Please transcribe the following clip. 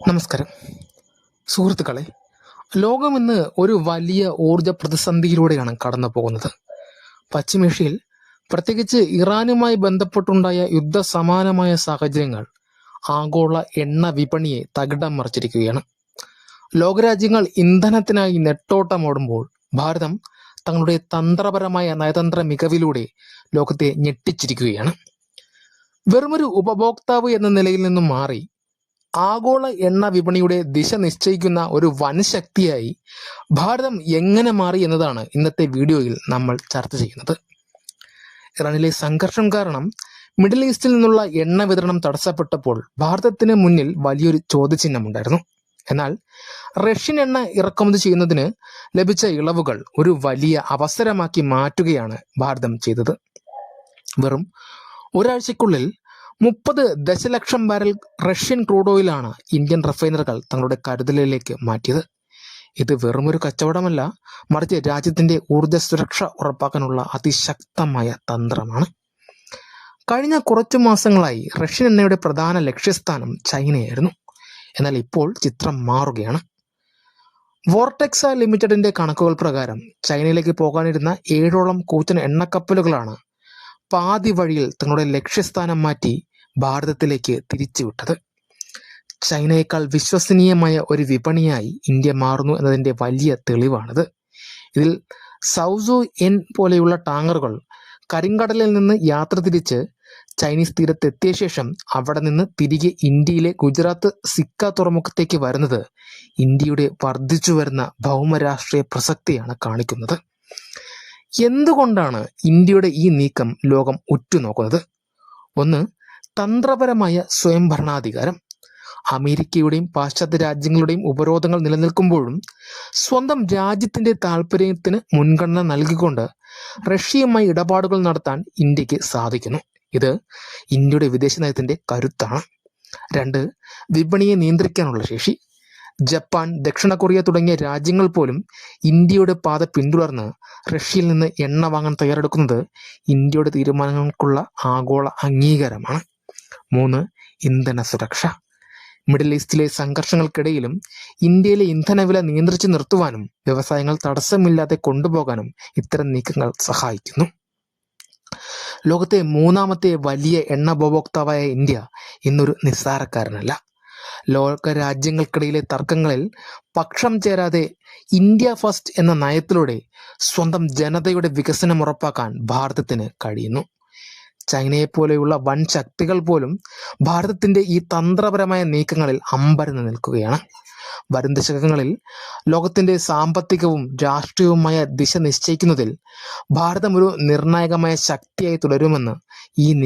നമസ്കാരം സുഹൃത്തുക്കളെ. ലോകം ഇന്ന് ഒരു വലിയ ഊർജ പ്രതിസന്ധിയിലൂടെയാണ് കടന്നു പോകുന്നത്. പശ്ചിമേഷ്യയിൽ, പ്രത്യേകിച്ച് ഇറാനുമായി ബന്ധപ്പെട്ടുണ്ടായ യുദ്ധസമാനമായ സാഹചര്യങ്ങൾ ആഗോള എണ്ണ വിപണിയെ തകിടം മറിച്ചിരിക്കുകയാണ്. ലോകരാജ്യങ്ങൾ ഇന്ധനത്തിനായി നെട്ടോട്ടമോടുമ്പോൾ ഭാരതം തങ്ങളുടെ തന്ത്രപരമായ നയതന്ത്ര മികവിലൂടെ ലോകത്തെ ഞെട്ടിച്ചിരിക്കുകയാണ്. വെറുമൊരു ഉപഭോക്താവ് എന്ന നിലയിൽ നിന്നും മാറി ആഗോള എണ്ണ വിപണിയുടെ ദിശ നിശ്ചയിക്കുന്ന ഒരു വൻ ശക്തിയായി ഭാരതം എങ്ങനെ മാറി എന്നതാണ് ഇന്നത്തെ വീഡിയോയിൽ നമ്മൾ ചർച്ച ചെയ്യുന്നത്. ഇറാനിലെ സംഘർഷം കാരണം മിഡിൽ ഈസ്റ്റിൽ നിന്നുള്ള എണ്ണ വിതരണം തടസ്സപ്പെട്ടപ്പോൾ ഭാരതത്തിന് മുന്നിൽ വലിയൊരു ചോദ്യചിഹ്നമുണ്ടായിരുന്നു. എന്നാൽ റഷ്യൻ എണ്ണ ഇറക്കുമതി ചെയ്യുന്നതിന് ലഭിച്ച ഇളവുകൾ ഒരു വലിയ അവസരമാക്കി മാറ്റുകയാണ് ഭാരതം ചെയ്തത്. വെറും ഒരാഴ്ചക്കുള്ളിൽ 30 ദശലക്ഷം ബാരൽ റഷ്യൻ ക്രൂഡ് ഓയിലാണ് ഇന്ത്യൻ റിഫൈനറുകൾ തങ്ങളുടെ കരുതലിലേക്ക് മാറ്റിയത്. ഇത് വെറുമൊരു കച്ചവടമല്ല, മറിച്ച് രാജ്യത്തിന്റെ ഊർജ്ജ സുരക്ഷ ഉറപ്പാക്കാനുള്ള അതിശക്തമായ തന്ത്രമാണ്. കഴിഞ്ഞ കുറച്ചു മാസങ്ങളായി റഷ്യൻ എണ്ണയുടെ പ്രധാന ലക്ഷ്യസ്ഥാനം ചൈനയായിരുന്നു. എന്നാൽ ഇപ്പോൾ ചിത്രം മാറുകയാണ്. വോർടെക്സ ലിമിറ്റഡിന്റെ കണക്കുകൾ പ്രകാരം ചൈനയിലേക്ക് പോകാനിരുന്ന 7ഓളം കൂറ്റൻ എണ്ണക്കപ്പലുകളാണ് പാതി വഴിയിൽ തങ്ങളുടെ ലക്ഷ്യസ്ഥാനം മാറ്റി ഭാരതത്തിലേക്ക് തിരിച്ചുവിട്ടത്. ചൈനയേക്കാൾ വിശ്വസനീയമായ ഒരു വിപണിയായി ഇന്ത്യ മാറുന്നു എന്നതിൻ്റെ വലിയ തെളിവാണിത്. ഇതിൽ സൗസു എൻ പോലെയുള്ള ടാങ്കറുകൾ കരിങ്കടലിൽ നിന്ന് യാത്ര തിരിച്ച് ചൈനീസ് തീരത്തെത്തിയ ശേഷം അവിടെ നിന്ന് തിരികെ ഇന്ത്യയിലെ ഗുജറാത്ത് സിക്ക തുറമുഖത്തേക്ക് വരുന്നത് ഇന്ത്യയുടെ വർദ്ധിച്ചു വരുന്ന ഭൗമരാഷ്ട്രീയ പ്രസക്തിയാണ് കാണിക്കുന്നത്. എന്തുകൊണ്ടാണ് ഇന്ത്യയുടെ ഈ നീക്കം ലോകം ഉറ്റുനോക്കുന്നത്? ഒന്ന്, തന്ത്രപരമായ സ്വയംഭരണാധികാരം. അമേരിക്കയുടെയും പാശ്ചാത്യ രാജ്യങ്ങളുടെയും ഉപരോധങ്ങൾ നിലനിൽക്കുമ്പോഴും സ്വന്തം രാജ്യത്തിന്റെ താല്പര്യത്തിന് മുൻഗണന നൽകിക്കൊണ്ട് റഷ്യയുമായി ഇടപാടുകൾ നടത്താൻ ഇന്ത്യക്ക് സാധിക്കുന്നു. ഇത് ഇന്ത്യയുടെ വിദേശ നയത്തിന്റെ കരുത്താണ്. രണ്ട്, വിപണിയെ നിയന്ത്രിക്കാനുള്ള ശേഷി. ജപ്പാൻ, ദക്ഷിണ കൊറിയ തുടങ്ങിയ രാജ്യങ്ങൾ പോലും ഇന്ത്യയുടെ പാത പിന്തുടർന്ന് റഷ്യയിൽ നിന്ന് എണ്ണ വാങ്ങാൻ തയ്യാറെടുക്കുന്നത് ഇന്ത്യയുടെ തീരുമാനങ്ങൾക്കുള്ള ആഗോള അംഗീകാരമാണ്. മൂന്ന്, ഇന്ധന സുരക്ഷ. മിഡിൽ ഈസ്റ്റിലെ സംഘർഷങ്ങൾക്കിടയിലും ഇന്ത്യയിലെ ഇന്ധനവില നിയന്ത്രിച്ചു നിർത്തുവാനും വ്യവസായങ്ങൾ തടസ്സമില്ലാതെ കൊണ്ടുപോകാനും ഇത്തരം നീക്കങ്ങൾ സഹായിക്കുന്നു. ലോകത്തെ 3ാമത്തെ വലിയ എണ്ണ ഉപഭോക്താവായ ഇന്ത്യ ഇന്നൊരു നിസ്സാരക്കാരനല്ല. ലോക രാജ്യങ്ങൾക്കിടയിലെ തർക്കങ്ങളിൽ പക്ഷം ചേരാതെ ഇന്ത്യ ഫസ്റ്റ് എന്ന നയത്തിലൂടെ സ്വന്തം ജനതയുടെ വികസനം ഉറപ്പാക്കാൻ ഭാരതത്തിന് കഴിയുന്നു. ചൈനയെപ്പോലെയുള്ള വൻ ശക്തികൾ പോലും ഭാരതത്തിന്റെ ഈ തന്ത്രപരമായ നീക്കങ്ങളിൽ അമ്പരന്ന് നിൽക്കുകയാണ്. വരും ദശകങ്ങളിൽ ലോകത്തിന്റെ സാമ്പത്തികവും രാഷ്ട്രീയവുമായ ദിശ നിശ്ചയിക്കുന്നതിൽ ഭാരതം ഒരു നിർണായകമായ ശക്തിയായി തുടരുമെന്ന് ഈ